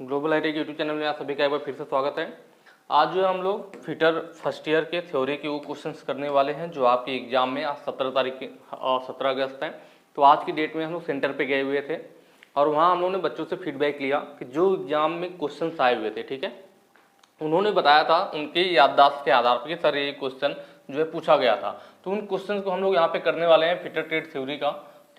Global IT के YouTube channel में आप सभी का एक बार फिर से स्वागत है। आज जो हम लोग फिटर फर्स्ट ईयर के थ्योरी के वो क्वेश्चंस करने वाले हैं जो आपके एग्जाम में आज 17 अगस्त है। तो आज की डेट में हम लोग सेंटर पे गए हुए थे और वहाँ हम लोगों ने बच्चों से फीडबैक लिया कि जो एग्जाम में क्वेश्चन आए हुए थे, ठीक है, उन्होंने बताया था उनके याददाश्त के आधार पर कि सर ये क्वेश्चन जो है पूछा गया था। तो उन क्वेश्चन को हम लोग यहाँ पे करने वाले हैं फिटर ट्रेड थ्योरी का,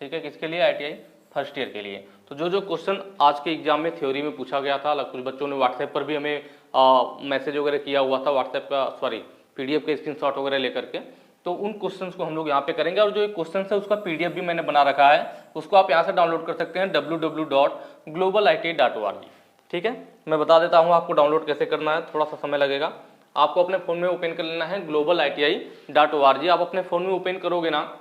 ठीक है, किसके लिए, ITI फर्स्ट ईयर के लिए। तो जो जो क्वेश्चन आज के एग्जाम में थ्योरी में पूछा गया था, कुछ बच्चों ने व्हाट्सएप पर भी हमें मैसेज वगैरह किया हुआ था, व्हाट्सएप का PDF के स्क्रीनशॉट वगैरह लेकर के। तो उन क्वेश्चंस को हम लोग यहाँ पे करेंगे और जो एक क्वेश्चन है उसका PDF भी मैंने बना रखा है, उसको आप यहाँ से डाउनलोड कर सकते हैं www.globaliti.org। ठीक है, मैं बता देता हूँ आपको डाउनलोड कैसे करना है, थोड़ा सा समय लगेगा। आपको अपने फ़ोन में ओपन कर लेना है globaliti.org। आप अपने फ़ोन में ओपन करोगे ना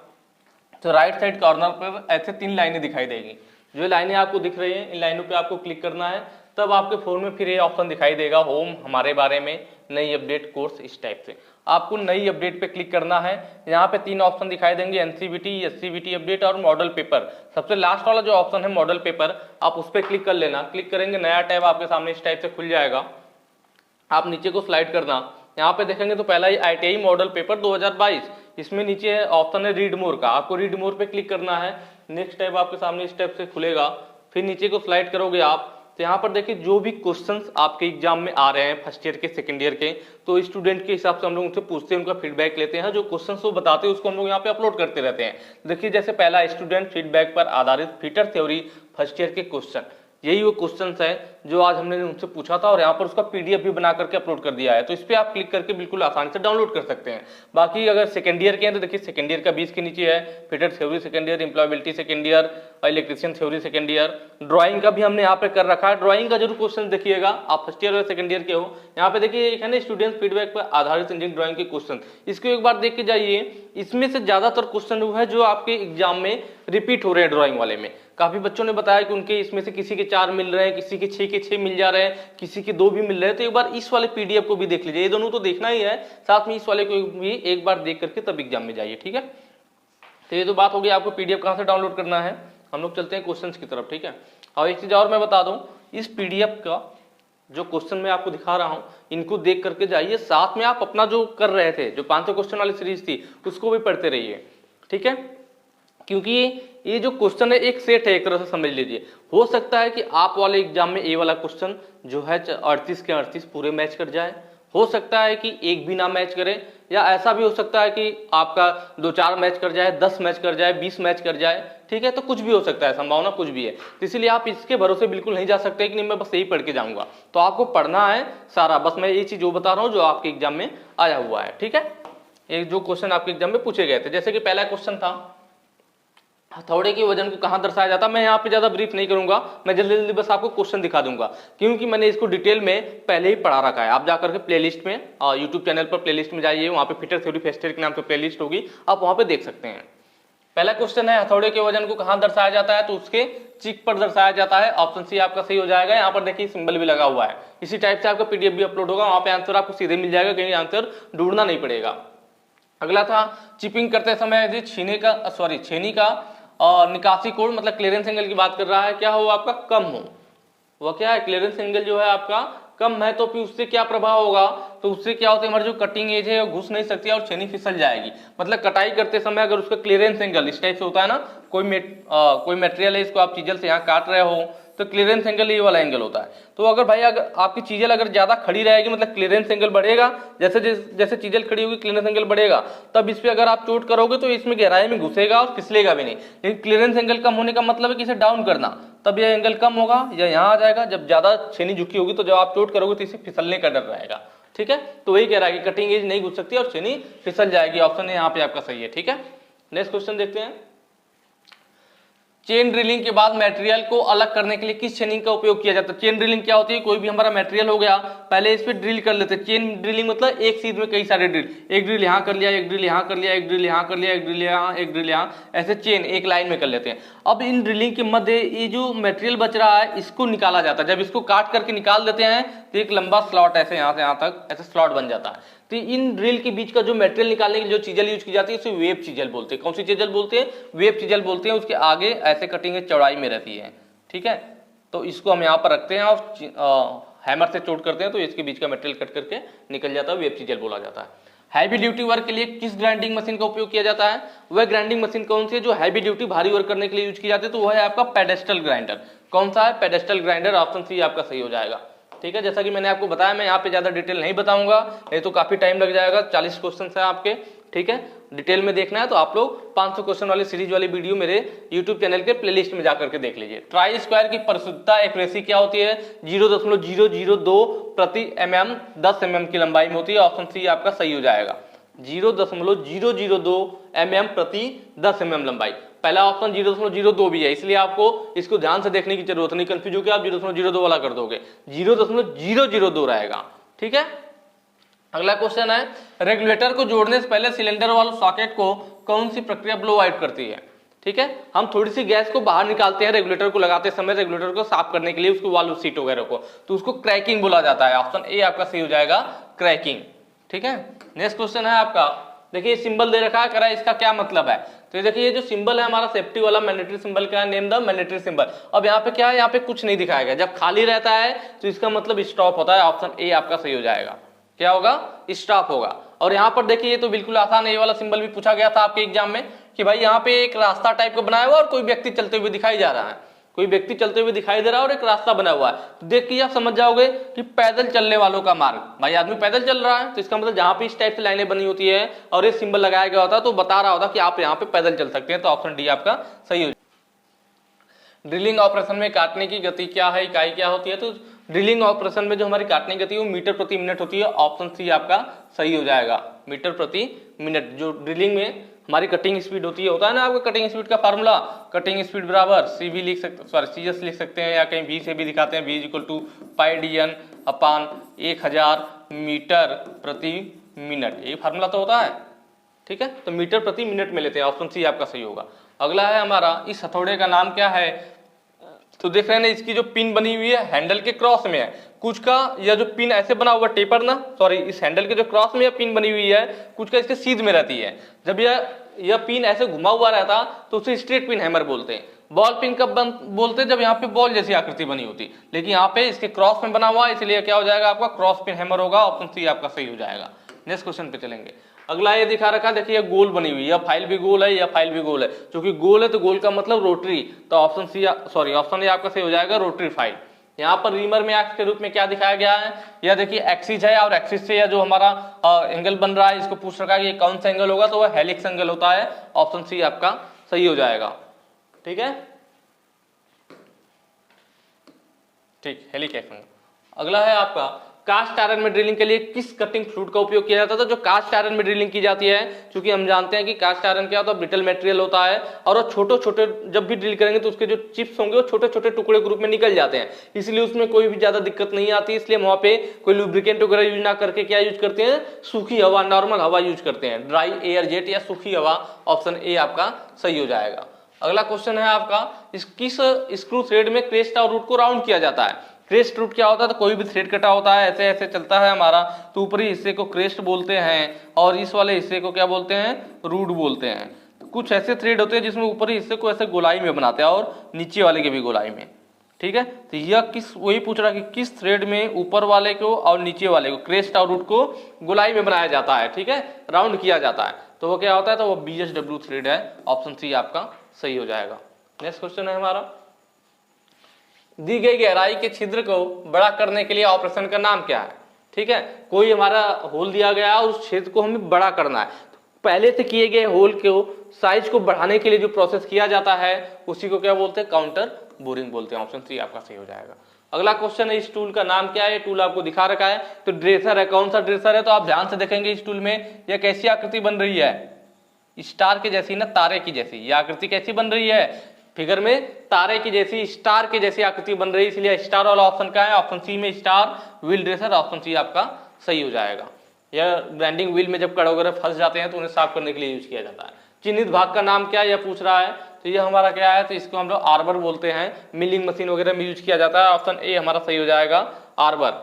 तो राइट साइड कॉर्नर पर ऐसे 3 लाइनें दिखाई देगी। जो लाइनें आपको दिख रही हैं इन लाइनों पे आपको क्लिक करना है, तब आपके फ़ोन में फिर ये ऑप्शन दिखाई देगा होम, हमारे बारे में, नई अपडेट, कोर्स, इस टाइप से। आपको नई अपडेट पे क्लिक करना है। यहाँ पे 3 ऑप्शन दिखाई देंगे, NCVT, SCVT अपडेट और मॉडल पेपर। सबसे लास्ट वाला जो ऑप्शन है मॉडल पेपर, आप उस पर क्लिक कर लेना। क्लिक करेंगे नया टैब आपके सामने इस टाइप से खुल जाएगा। आप नीचे को स्लाइड करना, यहाँ पे देखेंगे तो पहला ही ITI मॉडल पेपर 2022, इसमें नीचे ऑप्शन है रीड मोर का, आपको रीड मोर पे क्लिक करना है। नेक्स्ट टैब आपके सामने इस टाइप से खुलेगा। फिर नीचे को स्लाइड करोगे आप तो यहाँ पर देखिए जो भी क्वेश्चंस आपके एग्जाम में आ रहे हैं फर्स्ट ईयर के, सेकंड ईयर के, तो स्टूडेंट के हिसाब से हम लोग उनसे पूछते हैं, उनका फीडबैक लेते हैं। जो क्वेश्चंस वो बताते हैं उसको हम लोग यहाँ पे अपलोड करते रहते हैं। देखिए जैसे पहला स्टूडेंट फीडबैक पर आधारित फिटर थ्योरी फर्स्ट ईयर के क्वेश्चन, यही वो क्वेश्चंस है जो आज हमने उनसे पूछा था और यहाँ पर उसका PDF भी बना करके अपलोड कर दिया है। तो इस पर आप क्लिक करके बिल्कुल आसानी से डाउनलोड कर सकते हैं। बाकी अगर सेकंड ईयर के हैं तो देखिए सेकंड ईयर का 20 के नीचे है, fitter theory second year, employability second year, electrician theory second year. Drawing का भी हमने यहाँ पे कर रखा है, ड्राइंग का जरूर क्वेश्चन देखिएगा, आप फर्स्ट ईयर और सेकंड ईयर के हो। यहाँ पे देखिए एक है ना स्टूडेंट फीडबैक पर आधारित इंजीनियरिंग ड्राइंग के क्वेश्चन, इसको एक बार देख के जाइए। इसमें से ज्यादातर क्वेश्चन वो है जो आपके एग्जाम में रिपीट हो रहे हैं। ड्राइंग वाले में काफी बच्चों ने बताया कि उनके इसमें से किसी के 4 मिल रहे हैं, किसी के 6 के 6 मिल जा रहे हैं, किसी के 2 भी मिल रहे हैं। तो एक बार इस वाले PDF को भी देख लीजिए, ये दोनों तो देखना ही है, साथ में इस वाले को भी एक बार देख करके तब एग्जाम में जाइए। ठीक है, तो ये तो बात हो गई आपको PDF कहाँ से डाउनलोड करना है। हम लोग चलते हैं क्वेश्चन की तरफ। ठीक है, और एक चीज और मैं बता दूं, इस PDF का जो क्वेश्चन मैं आपको दिखा रहा हूं इनको देख करके जाइए, साथ में आप अपना जो कर रहे थे, जो 500 क्वेश्चन वाली सीरीज थी उसको भी पढ़ते रहिए। ठीक है, क्योंकि ये जो क्वेश्चन है एक सेट है, एक तरह से समझ लीजिए। हो सकता है कि आप वाले एग्जाम में ये वाला क्वेश्चन जो है 38 के 38 पूरे मैच कर जाए, हो सकता है कि एक भी ना मैच करे, या ऐसा भी हो सकता है कि आपका 2-4 मैच कर जाए, 10 मैच कर जाए, 20 मैच कर जाए। ठीक है, तो कुछ भी हो सकता है, संभावना कुछ भी है। तो इसीलिए आप इसके भरोसे बिल्कुल नहीं जा सकते कि नहीं मैं बस यही पढ़ के जाऊंगा। तो आपको पढ़ना है सारा, बस मैं ये चीज जो बता रहा हूँ जो आपके एग्जाम में आया हुआ है। ठीक है, एक जो क्वेश्चन आपके एग्जाम में पूछे गए थे, जैसे कि पहला क्वेश्चन था हथौड़े के वजन को कहां दर्शाया जाता है। मैं यहाँ पे ज्यादा ब्रीफ नहीं करूंगा, मैं जल्दी जल्दी बस आपको क्वेश्चन दिखा दूंगा, क्योंकि मैंने इसको डिटेल में पहले ही पढ़ा रखा है। आप जाकर के प्लेलिस्ट में यूट्यूब चैनल पर प्लेलिस्ट में जाइए, वहां पे फिटर थ्योरी फर्स्ट ईयर के नाम से प्लेलिस्ट होगी, आप वहां पे देख सकते हैं। पहला क्वेश्चन है हथौड़े के वजन को कहां दर्शाया जाता है, तो उसके चिक पर दर्शाया जाता है। ऑप्शन सी आपका सही हो जाएगा। यहाँ पर देखिए सिंबल भी लगा हुआ है, इसी टाइप से आपका PDF भी अपलोड होगा, वहां पे आंसर आपको सीधे मिल जाएगा, कहीं आंसर ढूंढना नहीं पड़ेगा। अगला था चिपिंग करते समय यदि छेनी का निकासी कोण मतलब क्लियरेंस एंगल की बात कर रहा है, क्या हो आपका कम हो, वह क्या है क्लियरेंस एंगल जो है आपका कम है, तो फिर उससे क्या प्रभाव होगा, तो उससे क्या होता है हमारी जो कटिंग एज है वो घुस नहीं सकती और छेनी फिसल जाएगी। मतलब कटाई करते समय अगर उसका क्लियरेंस एंगल इस टाइप से होता है ना, कोई मटेरियल है इसको आप चीजल से यहाँ काट रहे हो तो क्लियरेंस एंगल ये वाला एंगल होता है। तो अगर भाई अगर आपकी चीजल अगर ज्यादा खड़ी रहेगी मतलब क्लियरेंस एंगल बढ़ेगा, जैसे जैसे चीजल खड़ी होगी क्लियरेंस एंगल बढ़ेगा, तब इस पे अगर आप चोट करोगे तो इसमें गहराई में घुसेगा और फिसलेगा भी नहीं। लेकिन क्लियरेंस एंगल कम होने का मतलब है कि इसे डाउन करना, तब यह एंगल कम होगा या यहाँ आ जाएगा। जब ज्यादा छेनी झुकी होगी तो जब आप चोट करोगे तो इसे फिसलने का डर रहेगा। ठीक है, तो वही कह रहा है कि कटिंग एज नहीं घुस सकती और छेनी फिसल जाएगी। ऑप्शन यहाँ पे आपका सही है। ठीक है, नेक्स्ट क्वेश्चन देखते हैं। चेन ड्रिलिंग के बाद मटेरियल को अलग करने के लिए किस छेनी का उपयोग किया जाता है। चेन ड्रिलिंग क्या होती है, कोई भी हमारा मटेरियल हो गया पहले इस पे ड्रिल कर लेते हैं। चेन ड्रिलिंग मतलब एक सीध में कई सारे ड्रिल, एक ड्रिल यहाँ कर लिया, एक ड्रिल यहाँ कर लिया, एक ड्रिल यहाँ कर लिया, एक ड्रिल यहाँ, एक ड्रिल यहाँ, ऐसे चेन एक लाइन में कर लेते हैं। अब इन ड्रिलिंग के मध्य ये जो मटेरियल बच रहा है इसको निकाला जाता है। जब इसको काट करके निकाल देते हैं तो एक लंबा स्लॉट ऐसे यहाँ से यहाँ तक ऐसे स्लॉट बन जाता है। तो इन ड्रिल के बीच का जो मटेरियल निकालने के लिए जो चीजल यूज की जाती है उसे वेब चीजल बोलते हैं। कौन सी चीजल बोलते हैं, वेब चीजल बोलते हैं। उसके आगे ऐसे कटिंग चौड़ाई में रहती है। ठीक है, तो इसको हम यहाँ पर रखते हैं और हैमर से चोट करते हैं तो इसके बीच का मटेरियल कट करके निकल जाता है, वेब जेल बोला जाता है। हैवी ड्यूटी वर्क के लिए किस ग्राइंडिंग मशीन का उपयोग किया जाता है? वह ग्राइंडिंग मशीन कौन सी है जो हैवी ड्यूटी भारी वर्क करने के लिए यूज की जाती है? तो वह है आपका पेडेस्टल ग्राइंडर। कौन सा है? Pedestal grinder. ऑप्शन सी आपका सही हो जाएगा। ठीक है, जैसा कि मैंने आपको बताया, मैं यहाँ पे ज्यादा डिटेल नहीं बताऊंगा, नहीं तो काफी टाइम लग जाएगा। 40 क्वेश्चन है आपके। ठीक है, डिटेल में देखना है तो आप लोग 500 क्वेश्चन वाली सीरीज वाली वीडियो मेरे यूट्यूब चैनल के प्लेलिस्ट में जाकर के देख लीजिए। ट्राई स्क्वायर की परिशुद्धता एक्यूरेसी क्या होती है? 0.002 प्रति mm 10 mm की लंबाई में होती है। ऑप्शन सी आपका सही हो जाएगा। 0.002 mm प्रति 10 mm लंबाई। पहला ऑप्शन 0.02 भी है, इसलिए आपको इसको ध्यान से देखने की जरूरत नहीं, कंफ्यूज होकर आप 0.02 वाला कर दोगे, 0.002 रहेगा। ठीक है, अगला क्वेश्चन है, रेगुलेटर को जोड़ने से पहले सिलेंडर वाले सॉकेट को कौन सी प्रक्रिया ब्लो आउट करती है? ठीक है, हम थोड़ी सी गैस को बाहर निकालते हैं रेगुलेटर को लगाते समय, रेगुलेटर को साफ करने के लिए, उसको वाल्व सीट वगैरह को, तो उसको क्रैकिंग बोला जाता है। ऑप्शन ए आपका सही हो जाएगा, क्रैकिंग। ठीक है, नेक्स्ट क्वेश्चन है आपका, देखिए सिंबल दे रखा है, करा इसका क्या मतलब है? तो देखिए ये जो सिंबल है हमारा सेफ्टी वाला मैंडेटरी सिंबल, क्या है? Name the mandatory symbol. अब यहाँ पे क्या है? यहाँ पे कुछ नहीं दिखाया गया, जब खाली रहता है तो इसका मतलब स्टॉप होता है। ऑप्शन ए आपका सही हो जाएगा। क्या होगा? स्टॉप होगा। और यहाँ पर देखिए ये तो बिल्कुल आसान है, ये वाला सिंबल भी पूछा गया था आपके एग्जाम में कि भाई यहाँ पे एक रास्ता टाइप का बनाया हुआ और कोई व्यक्ति चलते हुए दिखाई जा रहा है, कोई व्यक्ति चलते हुए दिखाई दे रहा है और एक रास्ता बना हुआ है, तो देख के आप समझ जाओगे कि पैदल चलने वालों का मार्ग। भाई आदमी पैदल चल रहा है तो इसका मतलब जहां पे इस टाइप से लाइनें बनी होती है और ये सिंबल लगाया गया होता है तो बता रहा होता कि आप यहाँ पे पैदल चल सकते हैं। तो ऑप्शन डी आपका सही हो। ड्रिलिंग ऑपरेशन में काटने की गति क्या है, इकाई क्या होती है? तो ड्रिलिंग ऑपरेशन में जो हमारी काटने की गति है वो मीटर प्रति मिनट होती है। ऑप्शन सी आपका सही हो जाएगा, मीटर प्रति मिनट। जो ड्रिलिंग में हमारी कटिंग स्पीड होती है, होता है ना आपका कटिंग स्पीड का फार्मूला, कटिंग स्पीड बराबर सी भी लिख सकते, सॉरी सी एस लिख सकते हैं या कहीं भी से भी दिखाते हैं, v equal to pi dn upon 1000 metre प्रति मिनट, ये फार्मूला तो होता है। ठीक है, तो मीटर प्रति मिनट में लेते हैं। ऑप्शन सी आपका सही होगा। अगला है हमारा, इस हथौड़े का नाम क्या है? तो देख रहे हैं ना, इसकी जो पिन बनी हुई है हैंडल के क्रॉस में है, कुछ का यह जो पिन ऐसे बना हुआ टेपर ना, सॉरी इस हैंडल के जो क्रॉस में पिन बनी हुई है, कुछ का इसके सीध में रहती है। जब यह पिन ऐसे घुमा हुआ रहता तो उसे स्ट्रेट पिन हैमर बोलते हैं। बॉल पिन कब बोलते हैं? जब यहाँ पे बॉल जैसी आकृति बनी होती, लेकिन यहाँ पे इसके क्रॉस में बना हुआ है, इसलिए क्या हो जाएगा आपका? क्रॉस पिन हैमर होगा। ऑप्शन सी आपका सही हो जाएगा। नेक्स्ट क्वेश्चन पे चलेंगे। अगला ये दिखा रखा, देखिए गोल बनी हुई, यह फाइल भी गोल है, यह फाइल भी गोल है, क्योंकि गोल है तो गोल का मतलब रोटरी, तो option C sorry option A आपका सही हो जाएगा, रोटरी फाइल। यहाँ पर रीमर में एक्स के रूप में क्या दिखाया गया है? यह देखिए एक्सिस है और एक्सिस से यह जो हमारा एंगल बन रहा है, इसको पूछ रखा है कि ये कौन सा एंगल होगा, तो वह हेलिक्स एंगल होता है। ऑप्शन सी आपका सही हो जाएगा। ठीक है, ठीक, हेलिक्स एंगल। अगला है आपका, कास्ट आयरन में ड्रिलिंग के लिए किस कटिंग फ्लूइड का उपयोग किया जाता था? जो कास्ट आयरन में ड्रिलिंग की जाती है, क्योंकि हम जानते हैं कि कास्ट आयरन क्या होता है? ब्रिटल मटेरियल होता है और वो छोटे छोटे जब भी ड्रिल करेंगे तो उसके जो चिप्स होंगे वो छोटे छोटे टुकड़े के रूप में निकल जाते हैं, इसलिए उसमें कोई भी ज्यादा दिक्कत नहीं आती। इसलिए वहां पे कोई लुब्रिकेंट वगैरह यूज ना करके क्या यूज करते हैं? सूखी हवा, नॉर्मल हवा यूज करते हैं, ड्राई एयर जेट या सूखी हवा। ऑप्शन ए आपका सही हो जाएगा। अगला क्वेश्चन है आपका, किस स्क्रू थ्रेड में क्रेस्ट और रूट को राउंड किया जाता है? क्रेस्ट रूट क्या होता है? तो कोई भी थ्रेड कटा होता है, ऐसे ऐसे चलता है हमारा, तो ऊपरी हिस्से को क्रेस्ट बोलते हैं और इस वाले हिस्से को क्या बोलते हैं? रूट बोलते हैं। तो कुछ ऐसे थ्रेड होते हैं जिसमें ऊपरी हिस्से को ऐसे गोलाई में बनाते हैं और नीचे वाले के भी गोलाई में। ठीक है, तो यह किस, वही पूछ रहा है कि किस थ्रेड में ऊपर वाले को और नीचे वाले को, क्रेस्ट और रूट को गोलाई में बनाया जाता है, ठीक है, राउंड किया जाता है, तो वो क्या होता है? तो वो BSW थ्रेड है। ऑप्शन सी आपका सही हो जाएगा। नेक्स्ट क्वेश्चन है हमारा, दी गई गहराई के छिद्र को बड़ा करने के लिए ऑपरेशन का नाम क्या है? ठीक है, कोई हमारा होल दिया गया है और उस छेद को हमें बड़ा करना है, तो पहले से किए गए होल को साइज को बढ़ाने के लिए जो प्रोसेस किया जाता है उसी को क्या बोलते हैं? काउंटर बोरिंग बोलते हैं। ऑप्शन सी आपका सही हो जाएगा। अगला क्वेश्चन है, इस टूल का नाम क्या है? टूल आपको दिखा रखा है, तो ड्रेसर है। कौन सा ड्रेसर है? तो आप ध्यान से देखेंगे इस टूल में यह कैसी आकृति बन रही है? स्टार के जैसी ना, तारे की जैसी। यह आकृति कैसी बन रही है? फिगर में तारे की जैसी, स्टार की जैसी आकृति बन रही है, इसलिए स्टार वाला ऑप्शन का है। ऑप्शन सी में star wheel dresser. Option C आपका सही हो जाएगा। यह ग्राइंडिंग व्हील में जब कड़ वगैरह फंस जाते हैं तो उन्हें साफ करने के लिए यूज किया जाता है। चिन्हित भाग का नाम क्या है यह पूछ रहा है, तो यह हमारा क्या है? तो इसको हम लोग आर्बर बोलते हैं, मिलिंग मशीन वगैरह में यूज किया जाता है। ऑप्शन ए हमारा सही हो जाएगा, आर्बर।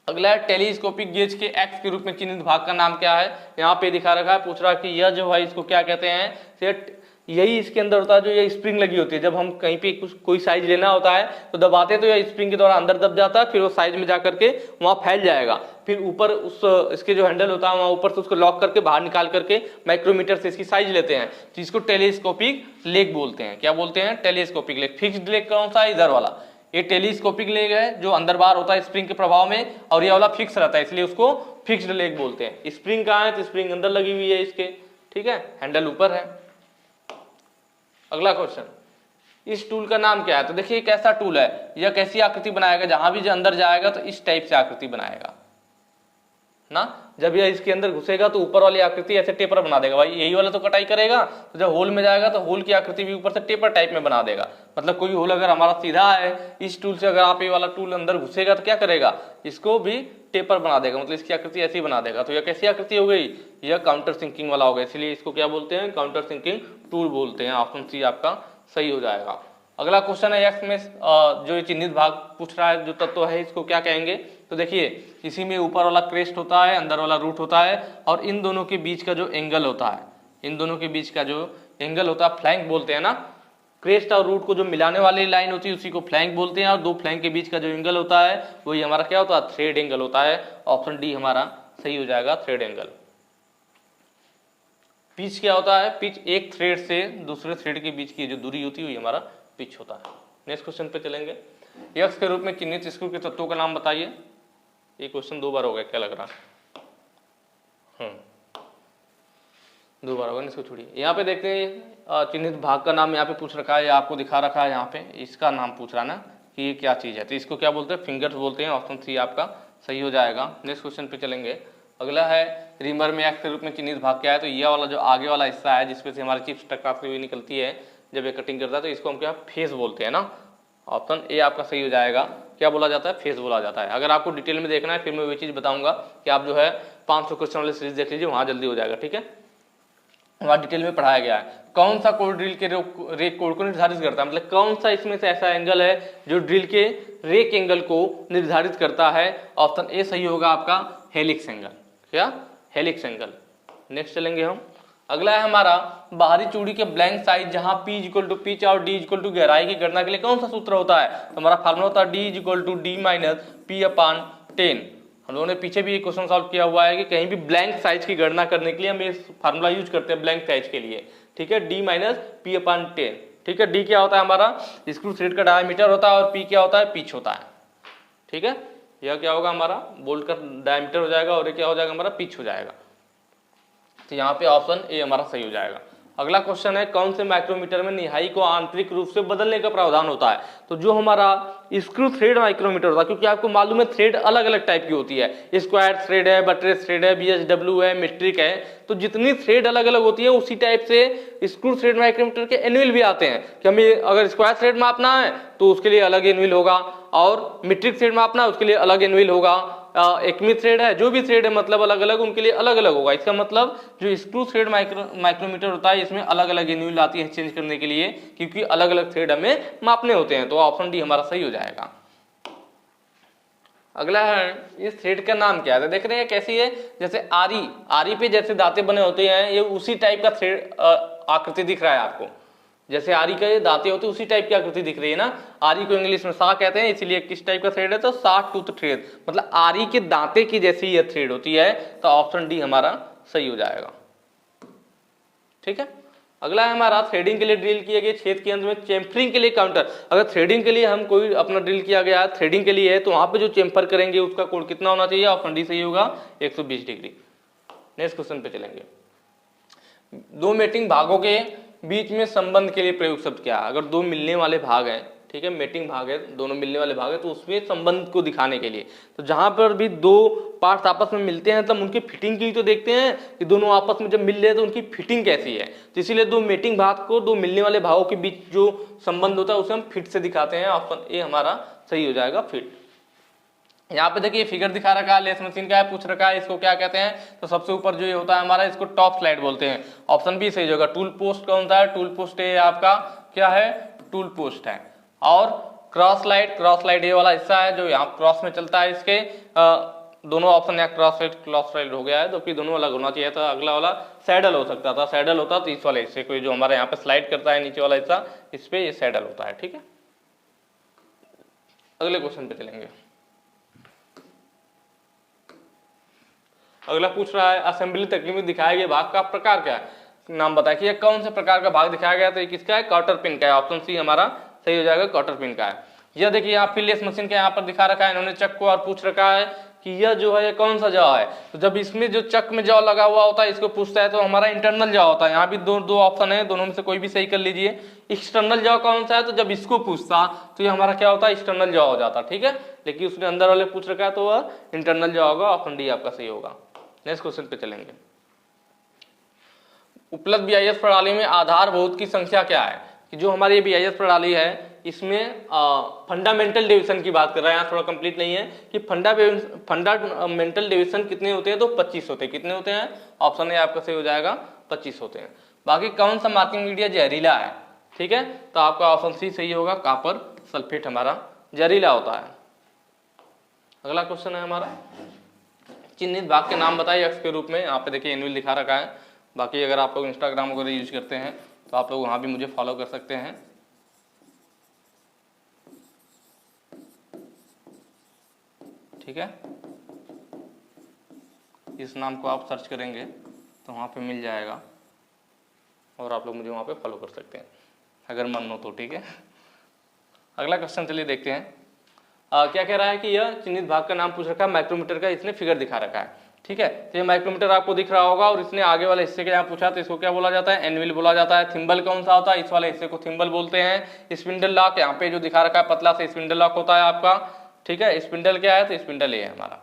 अगला है, टेलीस्कोपिक गेज के एक्स के रूप में चिन्हित भाग का नाम क्या है? यहाँ पे दिखा रखा है, पूछ रहा है कि यह जो है इसको क्या कहते हैं? यही इसके अंदर होता है, जो ये स्प्रिंग लगी होती है। जब हम कहीं पे कुछ कोई साइज लेना होता है तो दबाते हैं तो ये स्प्रिंग के द्वारा अंदर दब जाता है, फिर वो साइज में जा करके वहाँ फैल जाएगा। फिर ऊपर उस इसके जो हैंडल होता है वहाँ ऊपर से उसको लॉक करके बाहर निकाल करके माइक्रोमीटर से इसकी साइज लेते हैं, तो इसको टेलीस्कोपिक लेग बोलते हैं। क्या बोलते हैं? Telescopic leg. फिक्स्ड लेग कौन सा है? इधर वाला, ये टेलीस्कोपिक लेग है जो अंदर बाहर होता है स्प्रिंग के प्रभाव में, और ये वाला फिक्स रहता है इसलिए उसको फिक्स्ड लेग बोलते हैं। स्प्रिंग कहाँ है? तो स्प्रिंग अंदर लगी हुई है इसके, ठीक है, हैंडल ऊपर है। अगला क्वेश्चन, इस टूल का नाम क्या है? तो देखिए कैसा टूल है, यह कैसी आकृति बनाएगा? जहां भी जो अंदर जाएगा तो इस टाइप से आकृति बनाएगा ना। जब यह इसके अंदर घुसेगा तो ऊपर वाली आकृति ऐसे टेपर बना देगा। भाई यही वाला तो कटाई करेगा, तो जब होल में जाएगा तो होल की आकृति भी ऊपर से टेपर टाइप में बना देगा। मतलब कोई होल अगर हमारा सीधा है, इस टूल से अगर आप ये वाला टूल अंदर घुसेगा तो क्या करेगा? इसको भी टेपर बना देगा, मतलब इसकी आकृति ऐसी बना देगा। तो यह कैसी आकृति हो गई? यह काउंटर सिंकिंग वाला हो गया, इसलिए इसको क्या बोलते हैं? काउंटर सिंकिंग टूल बोलते हैं। ऑप्शन सी आपका सही हो जाएगा। अगला क्वेश्चन है एक्स में जो ये चिन्हित भाग पूछ रहा है, जो तत्व है इसको क्या कहेंगे? तो देखिए इसी में ऊपर वाला क्रेस्ट होता है, अंदर वाला रूट होता है, और इन दोनों के बीच का जो एंगल होता है, इन दोनों के बीच का जो एंगल होता है फ्लैंक बोलते हैं ना। क्रेस्ट और रूट को जो मिलाने वाली लाइन होती है उसी को फ्लैंक बोलते हैं, और दो फ्लैंक के बीच का जो एंगल होता है वही हमारा क्या होता है? थ्रेड एंगल होता है। ऑप्शन डी हमारा सही हो जाएगा, थ्रेड एंगल। पिच क्या होता है? पिच एक थ्रेड से दूसरे थ्रेड के बीच की जो दूरी होती है वही हमारा पिच होता है। नेक्स्ट क्वेश्चन पे चलेंगे। यक्स के रूप में चिन्हित स्क्रू के तत्वों का नाम बताइए। ये क्वेश्चन दो बार हो गया, क्या लग रहा है? दो बार होगा, इसको छोड़िए। यहाँ पे देखते हैं चिन्हित भाग का नाम यहाँ पे पूछ रखा है, आपको दिखा रखा है यहाँ पे, इसका नाम पूछ रहा है ना कि ये क्या चीज है, तो इसको क्या बोलते हैं? फिंगर्स बोलते हैं। ऑप्शन सी आपका सही हो जाएगा। नेक्स्ट क्वेश्चन पे चलेंगे। अगला है रिमर में एक्स के रूप में चिन्हित भाग क्या है? तो यह वाला जो आगे वाला हिस्सा है जिसपे से हमारी चिप्स टकराती हुई निकलती है जब ये कटिंग करता है, तो इसको हम क्या फेस बोलते हैं ना। ऑप्शन ए आपका सही हो जाएगा। क्या बोला जाता है? फेस बोला जाता है। अगर आपको डिटेल में देखना है फिर मैं वही चीज बताऊंगा कि आप जो है 500 क्वेश्चन वाली सीरीज देख लीजिए, वहां जल्दी हो जाएगा, ठीक है। वहां डिटेल में पढ़ाया गया है। कौन सा कोड ड्रिल के रेक कोड को निर्धारित करता है? मतलब कौन सा इसमें से ऐसा एंगल है जो ड्रिल के रेक एंगल को निर्धारित करता है? ऑप्शन ए सही होगा आपका, हेलिक्स एंगल। क्या? Helix angle. नेक्स्ट चलेंगे हम। अगला है हमारा बाहरी चूड़ी के ब्लैंक साइज जहां P इक्वल टू पिच और D इक्वल टू गहराई की गणना के लिए कौन सा सूत्र होता है? तो हमारा फार्मूला होता है D equal to D minus P/10। हम लोगों ने पीछे भी एक क्वेश्चन सॉल्व किया हुआ है कि कहीं भी ब्लैंक साइज की गणना करने के लिए हम ये फार्मूला यूज करते हैं ब्लैंक साइज के लिए, ठीक है, D माइनस P/10। ठीक है, D क्या होता है हमारा? स्क्रू थ्रेड का डायमीटर होता है, और P क्या होता है? पिच होता है, ठीक है। यह क्या होगा हमारा? बोल्ट का डायमीटर हो जाएगा, और ये क्या हो जाएगा हमारा? पिच हो जाएगा। तो यहाँ पे ऑप्शन ए हमारा सही हो जाएगा। अगला क्वेश्चन है कौन से माइक्रोमीटर में निहाई को आंतरिक रूप से बदलने का प्रावधान होता है? तो जो हमारा स्क्रू थ्रेड माइक्रोमीटर होता है, क्योंकि आपको मालूम है थ्रेड अलग अलग टाइप की होती है, स्क्वायर थ्रेड है, बटरेस थ्रेड है, BHW है, मीट्रिक है, तो जितनी थ्रेड अलग अलग होती है उसी टाइप से स्क्रू थ्रेड माइक्रोमीटर के एनुअल भी आते हैं कि हमें अगर स्क्वायर थ्रेड मापना है तो उसके लिए अलग एनुअल होगा, और मीट्रिक थ्रेड मापना है उसके लिए अलग एनुअल होगा, एकमी थ्रेड है, जो भी थ्रेड है मतलब अलग अलग उनके लिए अलग अलग होगा। इसका मतलब जो स्क्रू थ्रेड माइक्रोमीटर होता है इसमें अलग अलग एनुअल आती है चेंज करने के लिए, क्योंकि अलग अलग थ्रेड हमें मापने होते हैं। तो ऑप्शन डी हमारा सही हो जाएगा। अगला है इस थ्रेड का नाम क्या है? देख रहे हैं कैसी है? जैसे आरी पे जैसे दांते बने होते हैं, ये उसी टाइप का थ्रेड आकृति दिख रहा है आपको। जैसे आरी के दांते होते हैं उसी टाइप की आकृति दिख रही है ना। आरी को इंग्लिश में सा कहते हैं, इसीलिए किस टाइप का थ्रेड है? तो सा टूथ थ्रेड, मतलब आरी के दांते की जैसी यह थ्रेड होती है। तो ऑप्शन डी हमारा सही हो जाएगा, ठीक है। अगला है हमारा थ्रेडिंग के लिए ड्रिल किए गए छेद के अंत में चेम्फरिंग के लिए काउंटर। अगर थ्रेडिंग के लिए हम कोई अपना ड्रिल किया गया है, थ्रेडिंग के लिए है, तो वहां पे जो चेम्फर करेंगे उसका कोण कितना होना चाहिए? ऑप्शन डी सही होगा, 120 डिग्री। नेक्स्ट क्वेश्चन पे चलेंगे। दो मेटिंग भागों के बीच में संबंध के लिए प्रयोग शब्द क्या है? अगर दो मिलने वाले भाग हैं, ठीक है, मेटिंग भाग है, दोनों मिलने वाले भाग है, तो उसमें संबंध को दिखाने के लिए, तो जहां पर भी दो पार्ट्स आपस में मिलते हैं तब उनकी फिटिंग की तो देखते हैं कि दोनों आपस में जब मिल रहे हैं तो उनकी फिटिंग कैसी है। तो इसीलिए दो मेटिंग भाग को, दो मिलने वाले भागों के बीच जो संबंध होता है उसे हम फिट से दिखाते हैं। ऑप्शन ए हमारा सही हो जाएगा, फिट। यहाँ पे देखिए फिगर दिखा रखा है, लेस मशीन का है, पूछ रखा है इसको क्या कहते हैं? तो सबसे ऊपर जो ये होता है हमारा, इसको टॉप स्लाइड बोलते हैं। ऑप्शन बी सही होगा। टूल पोस्ट कौन सा है? टूल पोस्ट ये आपका क्या है? टूल पोस्ट है। और क्रॉस लाइट ये वाला हिस्सा है जो यहाँ क्रॉस में चलता है, इसके दोनों ऑप्शन यहाँ क्रॉस साइड हो गया है, तो फिर दोनों अलग होना चाहिए था। अगला वाला सैडल हो सकता था, सैडल होता तो इस वाले हिस्से को जो हमारे यहाँ पे स्लाइड करता है नीचे वाला हिस्सा, इस पे ये सैडल होता है। ठीक है, अगले क्वेश्चन पे चलेंगे। अगला पूछ रहा है असेंबली तकनीक में दिखाए गए भाग का प्रकार क्या है, नाम बताए कि यह कौन से प्रकार का भाग दिखाया गया। तो ये किसका है, कॉटर पिन का है। ऑप्शन सी हमारा सही हो जाएगा, कॉटर पिन का है। यह देखिए यहाँ फिलियस मशीन का यहाँ पर दिखा रखा है इन्होंने चक को, और पूछ रखा है कि यह जो है ये कौन सा जॉ है। तो जब इसमें जो चक में जॉ लगा हुआ होता है इसको पूछता है तो हमारा इंटरनल जॉ होता है। यहाँ भी दो ऑप्शन है, दोनों में से कोई भी सही कर लीजिए। एक्सटर्नल जॉ कौन सा है, तो जब इसको पूछता तो ये हमारा क्या होता है, एक्सटर्नल जॉ हो जाता। ठीक है, लेकिन उसने अंदर वाले पूछ रखा है तो वह इंटरनल जॉ होगा। ऑप्शन डी आपका सही होगा। नेक्स्ट क्वेश्चन पे चलेंगे। उपलब्ध बीआईएस प्रणाली में आधारभूत की संख्या क्या है, कि जो हमारी बीआईएस प्रणाली है इसमें फंडामेंटल डिवीजन की बात कर रहे हैं। यहाँ थोड़ा कंप्लीट नहीं है कि फंडामेंटल डिवीजन कितने होते हैं, तो 25 होते हैं। कितने होते हैं, ऑप्शन ए आपका सही हो जाएगा, 25 होते हैं। बाकी कौन सा मार्किंग मीडिया जहरीला है, ठीक है, तो आपका ऑप्शन सी सही होगा, कॉपर सल्फेट हमारा जहरीला होता है। अगला क्वेश्चन है हमारा, चिन्हित भाग के नाम बताइए एक्स के रूप में। यहाँ पे देखिए एनुअल लिखा रखा है। बाकी अगर आप लोग इंस्टाग्राम वगैरह यूज करते हैं तो आप लोग वहाँ भी मुझे फॉलो कर सकते हैं। ठीक है, इस नाम को आप सर्च करेंगे तो वहाँ पे मिल जाएगा, और आप लोग मुझे वहाँ पे फॉलो कर सकते हैं अगर मन हो तो। ठीक है, अगला क्वेश्चन चलिए देखते हैं। क्या कह रहा है कि यह चिन्हित भाग का नाम पूछ रखा है माइक्रोमीटर का, इसने फिगर दिखा रखा है। ठीक है, तो ये माइक्रोमीटर आपको दिख रहा होगा, और इसने आगे वाले हिस्से के यहाँ पूछा तो इसको क्या बोला जाता है, एनविल बोला जाता है। थिम्बल कौन सा होता है, इस वाले हिस्से को थिम्बल बोलते हैं। स्पिंडल लॉक यहाँ पे जो दिखा रखा है पतला से स्पिंडल लॉक होता है आपका। ठीक है, स्पिंडल क्या है, तो स्पिंडल ये है हमारा।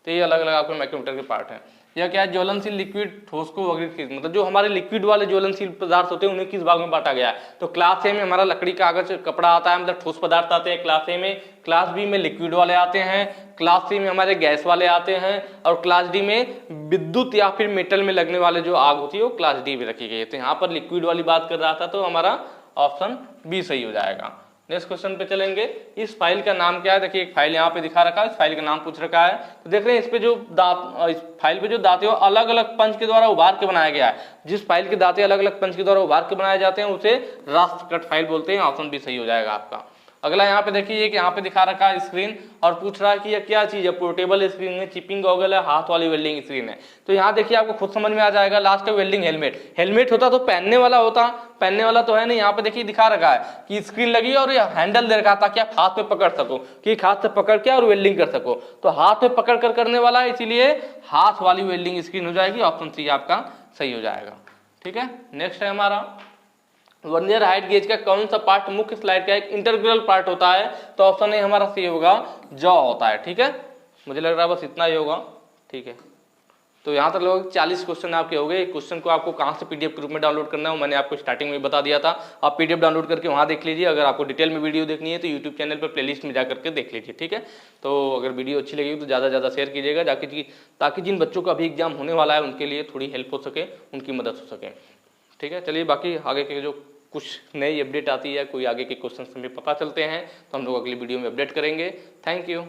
तो ये अलग अलग आपके माइक्रोमीटर के पार्ट हैं। यह क्या है, ज्वलनशील लिक्विड ठोस को वर्गीकृत किस, मतलब जो हमारे लिक्विड वाले ज्वलनशील पदार्थ होते हैं उन्हें किस भाग में बांटा गया है। तो क्लास ए में हमारा लकड़ी कागज कपड़ा आता है, मतलब ठोस पदार्थ आते हैं क्लास ए में। क्लास बी में लिक्विड वाले आते हैं। क्लास सी में हमारे गैस वाले आते हैं, और क्लास डी में विद्युत या फिर मेटल में लगने वाले जो आग होती है वो क्लास डी में रखी गई है। तो यहाँ पर लिक्विड वाली बात कर रहा था, तो हमारा ऑप्शन बी सही हो जाएगा। नेक्स्ट क्वेश्चन पे चलेंगे। इस फाइल का नाम क्या है, देखिए एक फाइल यहाँ पे दिखा रखा है, इस फाइल का नाम पूछ रखा है। तो देख रहे हैं इस पे जो दांत, इस फाइल पे जो दांते हो अलग अलग पंच के द्वारा उभार के बनाया गया है। जिस फाइल के दांते अलग अलग पंच के द्वारा उभार के बनाए जाते हैं उसे रास्टर कट फाइल बोलते हैं। ऑप्शन भी सही हो जाएगा आपका। अगला यहाँ पे देखिए कि यहाँ पे दिखा रखा है स्क्रीन, और पूछ रहा है कि यह क्या चीज है, पोर्टेबल स्क्रीन है, चिपिंग गॉगल है, हाथ वाली वेल्डिंग स्क्रीन है। तो यहाँ देखिए आपको खुद समझ में आ जाएगा। लास्ट है वेल्डिंग हेलमेट। हेलमेट होता तो पहनने वाला होता, पहनने वाला तो है नहीं। यहाँ पे देखिए दिखा रखा है कि स्क्रीन लगी और ये हैंडल दे रखा ताकि आप हाथ पे पकड़ सको, कि हाथ से पकड़ के और वेल्डिंग कर सको। तो हाथ पे पकड़ कर करने वाला है, इसीलिए हाथ वाली वेल्डिंग स्क्रीन हो जाएगी। ऑप्शन सी आपका सही हो जाएगा। ठीक है, नेक्स्ट है हमारा वर्नियर हाइट गेज का कौन सा पार्ट मुख्य स्लाइड का एक इंटीग्रल पार्ट होता है। तो ऑप्शन ए हमारा सही होगा, जॉ होता है। ठीक है, मुझे लग रहा है बस इतना ही होगा। ठीक है, तो यहाँ तक लगभग 40 क्वेश्चन आपके हो गए। क्वेश्चन को आपको कहाँ से पीडीएफ के रूप में डाउनलोड करना है मैंने आपको स्टार्टिंग में बता दिया था। आप पीडीएफ डाउनलोड करके वहाँ देख लीजिए। अगर आपको डिटेल में वीडियो देखनी है तो यूट्यूब चैनल पर प्लेलिस्ट में जाकर के देख लीजिए। ठीक है, तो अगर वीडियो अच्छी लगी तो ज़्यादा से ज़्यादा शेयर कीजिएगा, ताकि जिन बच्चों का अभी एग्जाम होने वाला है उनके लिए थोड़ी हेल्प हो सके, उनकी मदद हो सके। ठीक है, चलिए बाकी आगे के जो कुछ नई अपडेट आती है, कोई आगे के क्वेश्चन हमें पता चलते हैं तो हम लोग अगली वीडियो में अपडेट करेंगे। Thank you.